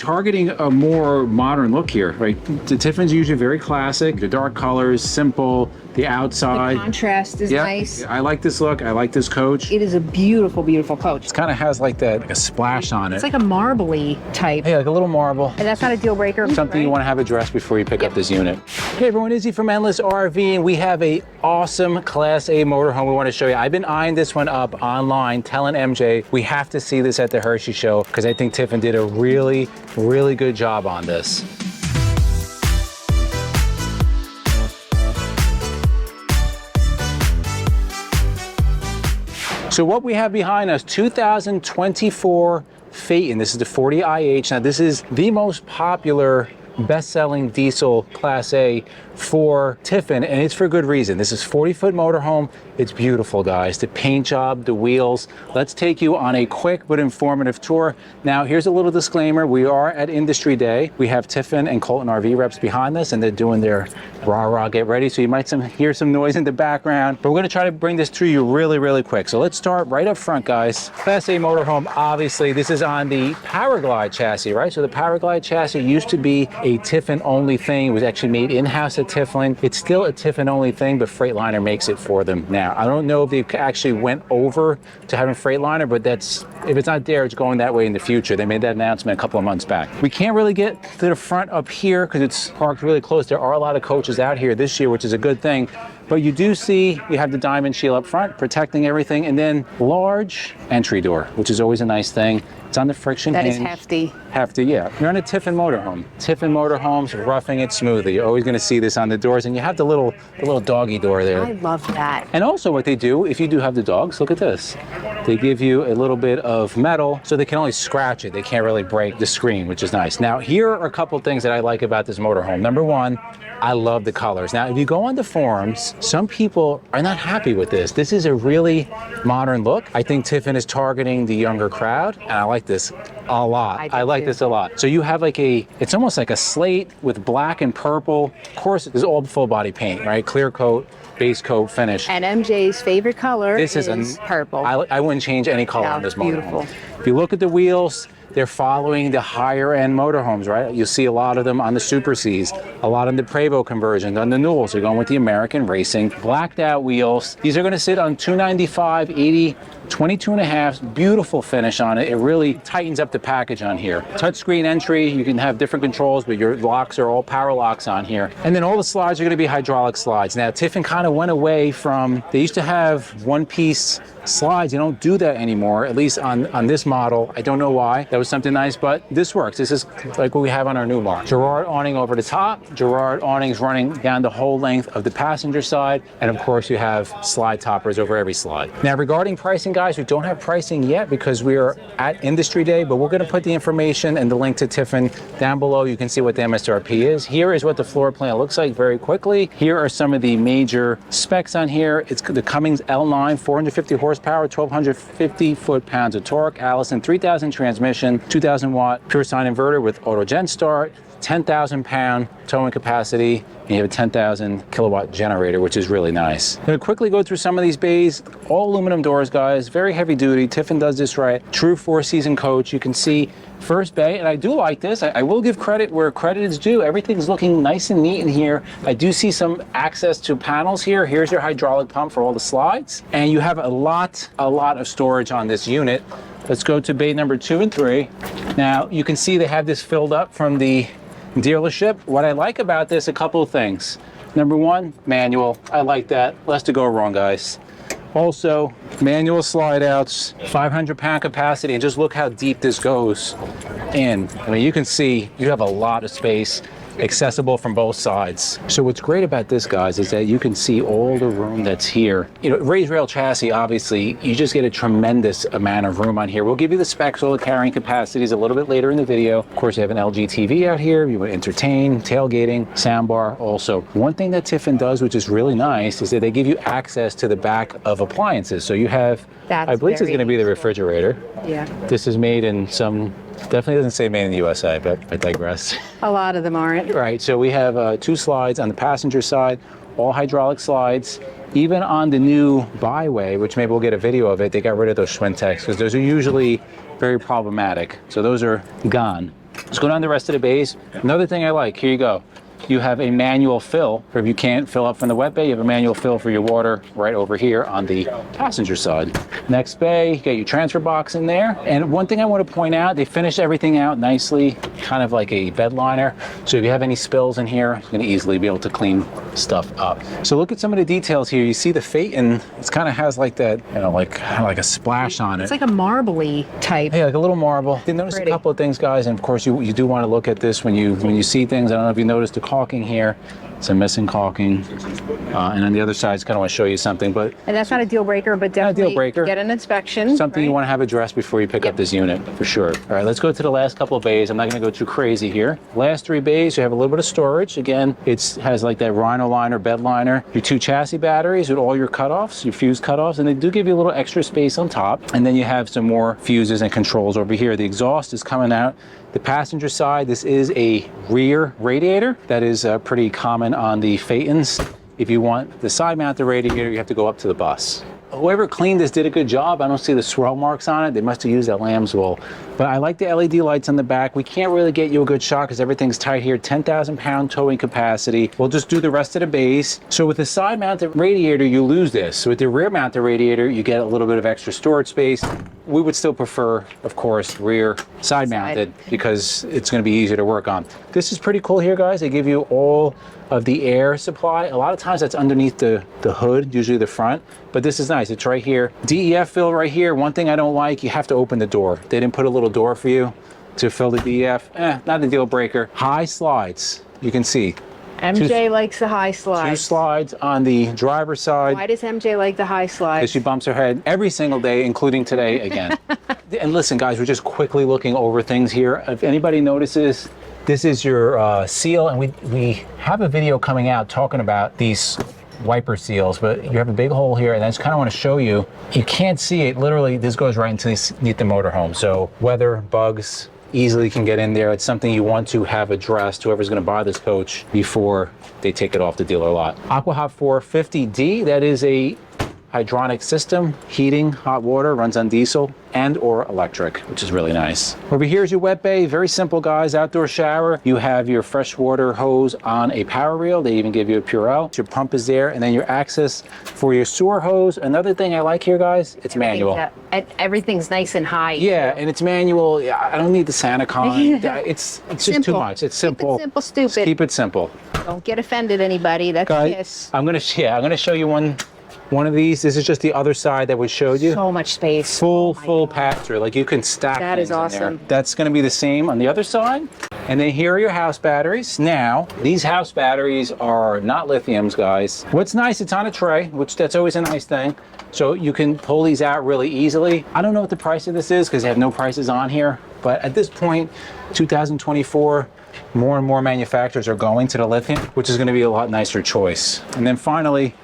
targeting a more modern look here, right? The Tiffin's usually very classic, the dark colors, simple, the outside. The contrast is nice. I like this look. I like this coach. It is a beautiful, beautiful coach. It kind of has like that, like a splash on it. It's like a marbly type. Hey, like a little marble. And that's not a deal breaker. Something you want to have addressed before you pick up this unit. Hey everyone, Izzy from Endless RVing. We have a awesome Class A motorhome we want to show you. I've been eyeing this one up online, telling MJ we have to see this at the Hershey show because I think Tiffin did a really, really good job on this. So what we have behind us, 2024 Phaeton. This is the 40 IH. Now this is the most popular best-selling diesel Class A for Tiffin, and it's for good reason. This is 40-foot motorhome. It's beautiful, guys. The paint job, the wheels. Let's take you on a quick but informative tour. Now, here's a little disclaimer. We are at Industry Day. We have Tiffin and Colton RV reps behind us, and they're doing their rah-rah, get ready. So you might hear some noise in the background, but we're gonna try to bring this to you really, really quick. So let's start right up front, guys. Class A motorhome, obviously, this is on the Powerglide chassis, right? So the Powerglide chassis used to be a Tiffin-only thing. It was actually made in-house at Tiffin. It's still a Tiffin-only thing, but Freightliner makes it for them now. I don't know if they actually went over to having Freightliner, but that's, if it's not there, it's going that way in the future. They made that announcement a couple of months back. We can't really get to the front up here because it's parked really close. There are a lot of coaches out here this year, which is a good thing. But you do see, you have the diamond shield up front, protecting everything, and then large entry door, which is always a nice thing. It's on the friction hinge. That is hefty. Hefty, yeah. You're on a Tiffin motorhome. Tiffin motorhomes, roughing it smoothly. You're always gonna see this on the doors, and you have the little doggy door there. I love that. And also what they do, if you do have the dogs, look at this. They give you a little bit of metal, so they can only scratch it. They can't really break the screen, which is nice. Now, here are a couple things that I like about this motorhome. Number one, I love the colors. Now, if you go on the forums, some people are not happy with this. This is a really modern look. I think Tiffin is targeting the younger crowd, and I like this a lot. I like this a lot. So you have like it's almost like a slate with black and purple. Of course, it's all full body paint, right? Clear coat, base coat finish. And MJ's favorite color is purple. I wouldn't change any color on this motorhome. Beautiful. If you look at the wheels, they're following the higher end motorhomes, right? You'll see a lot of them on the Super Cs, a lot on the Prevost conversions, on the Newells. They're going with the American Racing. Blacked out wheels. These are gonna sit on 295, 80, 22.5, beautiful finish on it. It really tightens up the package on here. Touchscreen entry, you can have different controls, but your locks are all power locks on here. And then all the slides are gonna be hydraulic slides. Now, Tiffin kind of went away from, they used to have one-piece slides. They don't do that anymore, at least on this model. I don't know why. That was something nice, but this works. This is like what we have on our new model. Girard awning over the top, Girard awnings running down the whole length of the passenger side, and of course you have slide toppers over every slide. Now regarding pricing, guys, we don't have pricing yet because we are at Industry Day, but we're gonna put the information and the link to Tiffin down below. You can see what the MSRP is. Here is what the floor plan looks like very quickly. Here are some of the major specs on here. It's the Cummins L9, 450 horsepower, 1,250 foot-pounds of torque, Allison 3000 transmission, 2,000 watt pure sine inverter with auto gen start, 10,000 pound towing capacity, and you have a 10,000 kilowatt generator, which is really nice. I'm gonna quickly go through some of these bays. All aluminum doors, guys, very heavy duty. Tiffin does this right. True four-season coach. You can see first bay, and I do like this. I will give credit where credit is due. Everything's looking nice and neat in here. I do see some access to panels here. Here's your hydraulic pump for all the slides. And you have a lot of storage on this unit. Let's go to bay number 2 and 3. Now, you can see they have this filled up from the dealership. What I like about this, a couple of things. Number one, manual. I like that. Less to go wrong, guys. Also, manual slide outs, 500 pound capacity, and just look how deep this goes in. I mean, you can see you have a lot of space, accessible from both sides. So what's great about this, guys, is that you can see all the room that's here. You know, raised rail chassis, obviously, you just get a tremendous amount of room on here. We'll give you the specs, all the carrying capacities a little bit later in the video. Of course, you have an LG TV out here. You want to entertain, tailgating, soundbar. Also, one thing that Tiffin does, which is really nice, is that they give you access to the back of appliances. So you have, I believe this is going to be the refrigerator. Yeah. This is made in some, definitely doesn't say made in the USA, but I digress. A lot of them aren't. Right, so we have 2 slides on the passenger side, all hydraulic slides. Even on the new byway, which maybe we'll get a video of it, they got rid of those Schwintex because those are usually very problematic. So those are gone. Let's go down the rest of the bays. Another thing I like, here you go. You have a manual fill, or if you can't fill up from the wet bay, you have a manual fill for your water right over here on the passenger side. Next bay, you got your transfer box in there. And one thing I want to point out, they finished everything out nicely, kind of like a bed liner. So if you have any spills in here, you're going to easily be able to clean stuff up. So look at some of the details here. You see the Phaeton, it kind of has like that, you know, like a splash on it. It's like a marbly type. Hey, like a little marble. Did notice a couple of things, guys, and of course you do want to look at this when you see things. I don't know if you noticed the caulking here. Some missing caulking, and on the other side, I kind of want to show you something, but and that's not a deal breaker, but definitely not a deal breaker. Get an inspection. Something you want to have addressed before you pick up this unit, for sure. All right, let's go to the last couple of bays. I'm not going to go too crazy here. Last 3 bays, you have a little bit of storage. Again, it has like that rhino liner, bed liner, your 2 chassis batteries with all your cutoffs, your fuse cutoffs, and they do give you a little extra space on top. And then you have some more fuses and controls over here. The exhaust is coming out the passenger side. This is a rear radiator. That is pretty common on the Phaetons. If you want the side mounted radiator, you have to go up to the bus. Whoever cleaned this did a good job. I don't see the swirl marks on it. They must have used that lamb's wool. But I like the LED lights on the back. We can't really get you a good shot because everything's tight here. 10,000 pound towing capacity. We'll just do the rest of the bays. So with the side mounted radiator, you lose this. So with the rear mounted radiator, you get a little bit of extra storage space. We would still prefer, of course, rear side mounted because it's going to be easier to work on. This is pretty cool here, guys. They give you all of the air supply. A lot of times that's underneath the hood, usually the front, but this is nice. It's right here. DEF fill right here. One thing I don't like, you have to open the door. They didn't put a little door for you to fill the DEF. Not a deal breaker. High slides, you can see. MJ likes the high slides. 2 slides on the driver's side. Why does MJ like the high slides? Because she bumps her head every single day, including today again. And listen, guys, we're just quickly looking over things here. If anybody notices, this is your seal, and we have a video coming out talking about these wiper seals, but you have a big hole here, and I just kind of want to show you. You can't see it. Literally, this goes right underneath the motorhome. So weather, bugs, easily can get in there. It's something you want to have addressed, whoever's going to buy this coach, before they take it off the dealer lot. AquaHot 450D, that is a hydronic system, heating, hot water, runs on diesel and or electric, which is really nice. Over here is your wet bay. Very simple, guys. Outdoor shower. You have your freshwater hose on a power reel. They even give you a Purell. Your pump is there, and then your access for your sewer hose. Another thing I like here, guys, it's manual. Everything's nice and high. Yeah, and it's manual. I don't need the SantaCon. It's just too much. It's simple. Keep it simple, stupid. Just keep it simple. Don't get offended, anybody. That's guys, I'm gonna show you one of these. This is just the other side that we showed you. So much space. Full pass-through. Like you can stack that things is awesome. in there. That's going to be the same on the other side. And then here are your house batteries. Now, these house batteries are not lithiums, guys. What's nice, it's on a tray, which that's always a nice thing. So you can pull these out really easily. I don't know what the price of this is because they have no prices on here. But at this point, 2024, more and more manufacturers are going to the lithium, which is going to be a lot nicer choice. And then finally,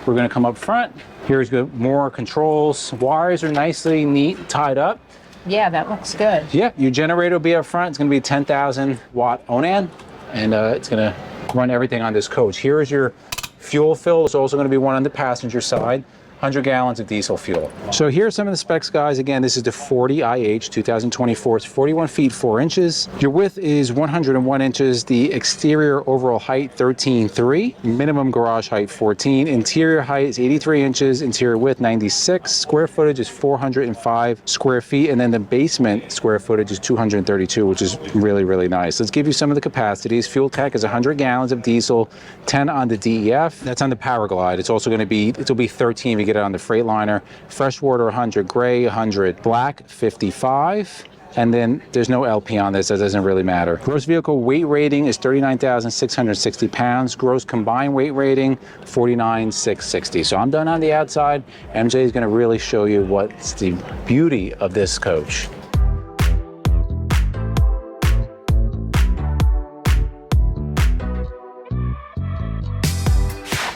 we're going to come up front. Here's more controls. Wires are nicely neat, tied up. Yeah, that looks good. Yeah, your generator will be up front. It's going to be 10,000 watt Onan, and it's going to run everything on this coach. Here is your fuel fill. There's also going to be one on the passenger side. 100 gallons of diesel fuel. So here are some of the specs, guys. Again, this is the 40IH 2024. It's 41 feet 4 inches. Your width is 101 inches. The exterior overall height 13.3. Minimum garage height 14. Interior height is 83 inches. Interior width 96. Square footage is 405 square feet. And then the basement square footage is 232, which is really, really nice. Let's give you some of the capacities. Fuel tank is 100 gallons of diesel, 10 on the DEF. That's on the Power Glide. It's also going to be, it'll be 13 if you get it on the Freightliner. Freshwater 100, gray 100, black 55. And then there's no LP on this, that doesn't really matter. Gross vehicle weight rating is 39,660 pounds. Gross combined weight rating, 49,660. So I'm done on the outside. MJ is gonna really show you what's the beauty of this coach.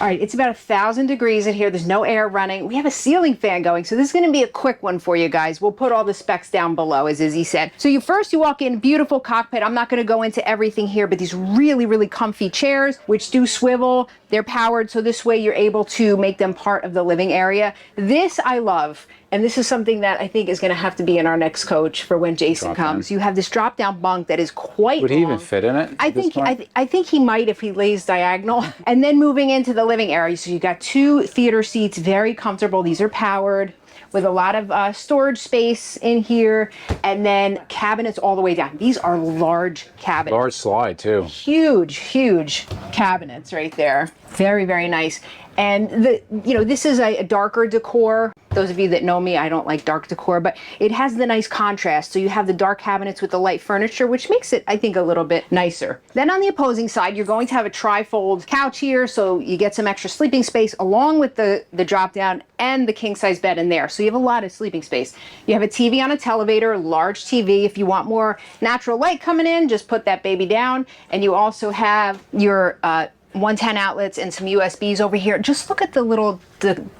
All right, it's about 1,000 degrees in here. There's no air running. We have a ceiling fan going, so this is going to be a quick one for you guys. We'll put all the specs down below, as Izzy said. So you walk in, beautiful cockpit. I'm not going to go into everything here, but these really, really comfy chairs, which do swivel. They're powered, so this way you're able to make them part of the living area. This I love. and this is something that I think is going to have to be in our next coach for when Jason Drop down. comes. You have this drop down bunk that is quite Would he even long. fit in it? I think he might if he lays diagonal. And then moving into the living area, so you got 2 theater seats, very comfortable. These are powered with a lot of storage space in here, and then cabinets all the way down. These are large cabinets. Large slide too. Huge, huge cabinets right there. Very, very nice. And this is a darker decor. Those of you that know me, I don't like dark decor, but it has the nice contrast. So you have the dark cabinets with the light furniture, which makes it, I think, a little bit nicer. Then on the opposing side, you're going to have a tri-fold couch here, so you get some extra sleeping space along with the drop down and the king size bed in there. So you have a lot of sleeping space. You have a TV on a televator, large TV. If you want more natural light coming in, just put that baby down. And you also have your 110 outlets and some USBs over here. Just look at the little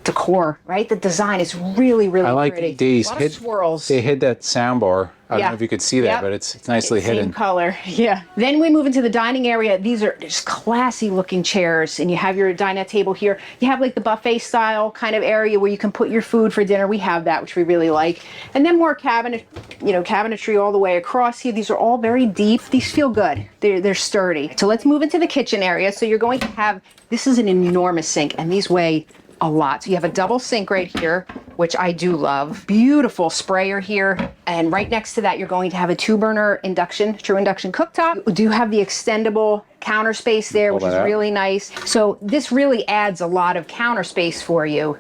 decor, right? The design is really, really I like pretty. these. A lot of swirls. They hid that sound bar. I don't know if you could see that, Yep. but it's nicely Same hidden. color, yeah. Then we move into the dining area. These are just classy looking chairs, and you have your dinette table here. You have like the buffet style kind of area where you can put your food for dinner. We have that, which we really like. And then more cabinetry all the way across here. These are all very deep. These feel good. They're sturdy. So let's move into the kitchen area. So you're going to have, this is an enormous sink, and these weigh a lot. So you have a double sink right here, which I do love. Beautiful sprayer here. And right next to that, you're going to have a 2-burner true induction cooktop. You do have the extendable counter space there, which is really nice. So this really adds a lot of counter space for you.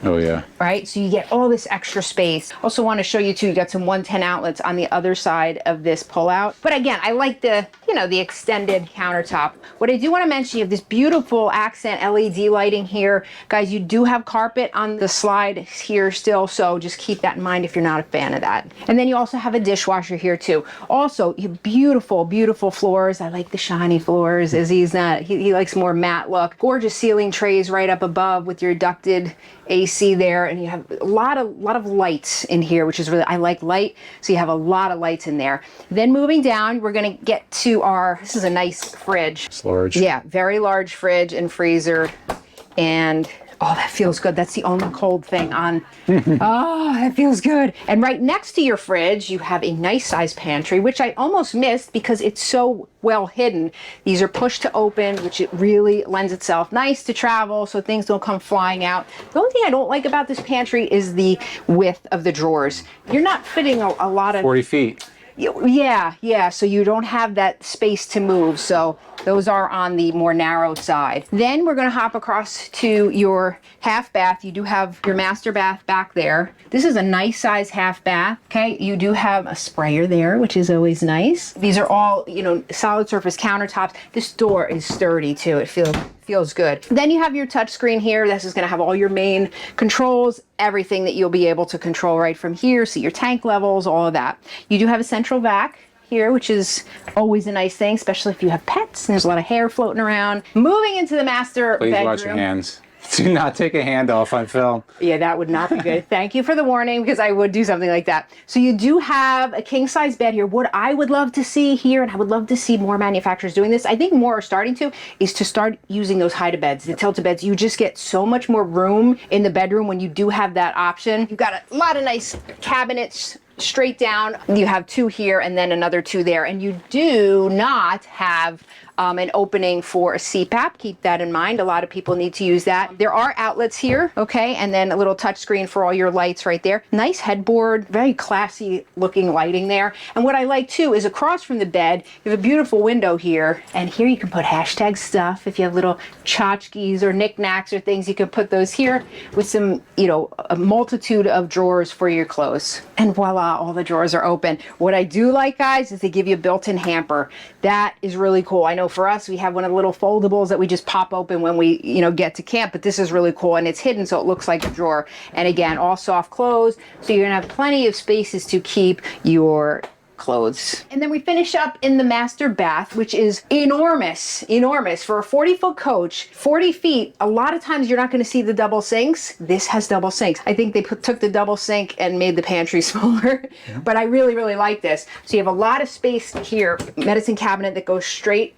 Oh yeah. Right, so you get all this extra space. Also want to show you too, you got some 110 outlets on the other side of this pullout. But again, I like the extended countertop. What I do want to mention, you have this beautiful accent LED lighting here. Guys, you do have carpet on the slide here still, so just keep that in mind if you're not a fan of that. And then you also have a dishwasher here too. Also, you have beautiful, beautiful floors. I like the shiny floors. Izzy's not, he likes more matte look. Gorgeous ceiling trays right up above with your ducted AC there, and you have a lot of lights in here, which is really, I like light, so you have a lot of lights in there. Then moving down, we're gonna get to this is a nice fridge. It's large. Yeah, very large fridge and freezer, and oh, that feels good. That's the only cold thing on. Oh, that feels good. And right next to your fridge, you have a nice size pantry, which I almost missed because it's so well hidden. These are push to open, which it really lends itself nice to travel so things don't come flying out. The only thing I don't like about this pantry is the width of the drawers. You're not fitting a lot of 40 feet. Yeah, so you don't have that space to move. So those are on the more narrow side. Then we're gonna hop across to your half bath. You do have your master bath back there. This is a nice size half bath, okay? You do have a sprayer there, which is always nice. These are all, solid surface countertops. This door is sturdy too. It feels good. Then you have your touch screen here. This is gonna have all your main controls, everything that you'll be able to control right from here. See your tank levels, all of that. You do have a central vac here, which is always a nice thing, especially if you have pets and there's a lot of hair floating around. Moving into the master bedroom. Please watch your hands. Do not take a hand off on film. Yeah, that would not be good. Thank you for the warning, because I would do something like that. So you do have a king size bed here. What I would love to see here, and I would love to see more manufacturers doing this, I think more are starting to, is to start using those hide-a-beds, the tilt-a-beds. You just get so much more room in the bedroom when you do have that option. You've got a lot of nice cabinets straight down. You have 2 here and then another 2 there, and you do not have an opening for a CPAP. Keep that in mind. A lot of people need to use that. There are outlets here, okay, and then a little touch screen for all your lights right there. Nice headboard, very classy looking lighting there. And what I like too is across from the bed, you have a beautiful window here, and here you can put hashtag stuff. If you have little tchotchkes or knickknacks or things, you can put those here with some, a multitude of drawers for your clothes. And voila, all the drawers are open. What I do like, guys, is they give you a built-in hamper. That is really cool. I know for us, we have one of the little foldables that we just pop open when we, get to camp, but this is really cool, and it's hidden so it looks like a drawer. And again, all soft close, so you're gonna have plenty of spaces to keep your clothes. And then we finish up in the master bath, which is enormous for a 40-foot coach. 40 feet, a lot of times you're not going to see the double sinks. This has double sinks. I think they took the double sink and made the pantry smaller, but I really, really like this. So you have a lot of space here, medicine cabinet that goes straight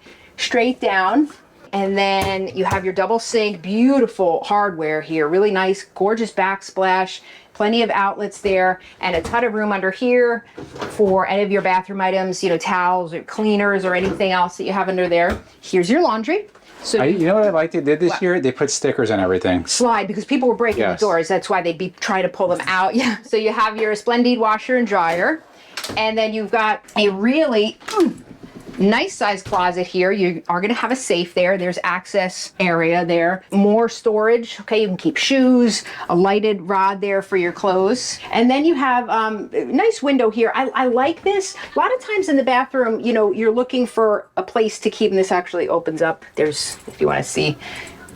down. And then you have your double sink, beautiful hardware here, really nice, gorgeous backsplash, plenty of outlets there, and a ton of room under here for any of your bathroom items, you know, towels or cleaners or anything else that you have under there. Here's your laundry. So You know what I like they did this year? They put stickers on everything. slide, because people were breaking the doors. That's why they'd be trying to pull them out. Yeah. So you have your Splendid washer and dryer, and then you've got a really nice size closet here. You are going to have a safe there. There's access area there. More storage. Okay, you can keep shoes, a lighted rod there for your clothes. And then you have a nice window here. I like this. A lot of times in the bathroom, you know, you're looking for a place to keep, and this actually opens up. There's, if you want to see,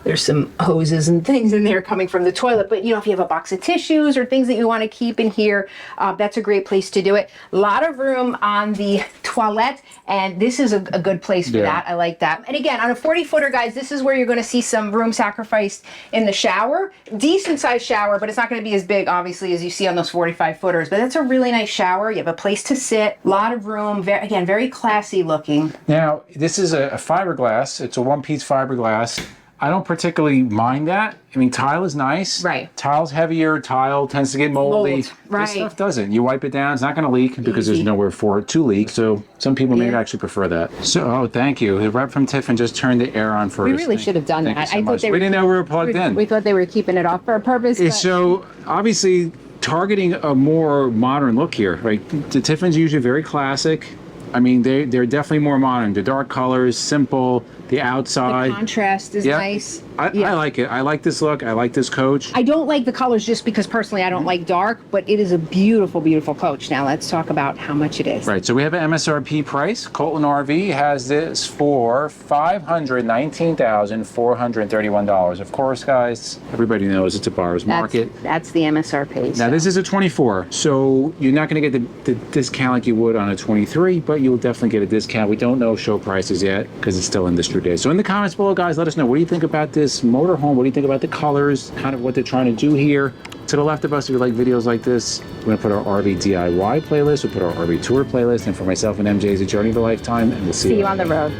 there's some hoses and things in there coming from the toilet. But, you know, if you have a box of tissues or things that you want to keep in here, that's a great place to do it. A lot of room on the toilet, and this is a good place for that. I like that. And again, on a 40-footer, guys, this is where you're going to see some room sacrificed in the shower. Decent sized shower, but it's not going to be as big, obviously, as you see on those 45-footers. But that's a really nice shower. You have a place to sit, a lot of room. Again, very classy looking. Now, this is a fiberglass. It's a one-piece fiberglass. I don't particularly mind that. I mean, tile is nice. Right. Tile's heavier. Tile tends to get moldy. Right. This stuff doesn't. You wipe it down. It's not going to leak because there's nowhere for it to leak. So some people may actually prefer that. So, oh, thank you. The rep from Tiffin just turned the air on first. We really should have done that. I thought we didn't know we were plugged in. We thought they were keeping it off for a purpose. But So obviously targeting a more modern look here, right? The Tiffin's usually very classic. I mean, they're definitely more modern. The dark colors, simple. The outside. the contrast is nice. I like it. I like this look. I like this coach. I don't like the colors just because personally I don't like dark, but it is a beautiful, beautiful coach. Now let's talk about how much it is. Right, so we have an MSRP price. Colton RV has this for $519,431. Of course, guys, everybody knows it's a buyer's market. That's the MSRP. Now this is a 24, so you're not going to get the discount like you would on a 23, but you'll definitely get a discount. We don't know show prices yet because it's still industry day. So in the comments below, guys, let us know, what do you think about this motorhome? What do you think about the colors? Kind of what they're trying to do here. To the left of us, if you like videos like this, we're going to put our RV DIY playlist, we'll put our RV tour playlist, and for myself and MJ, it's a journey of a lifetime, and we'll see you on the road.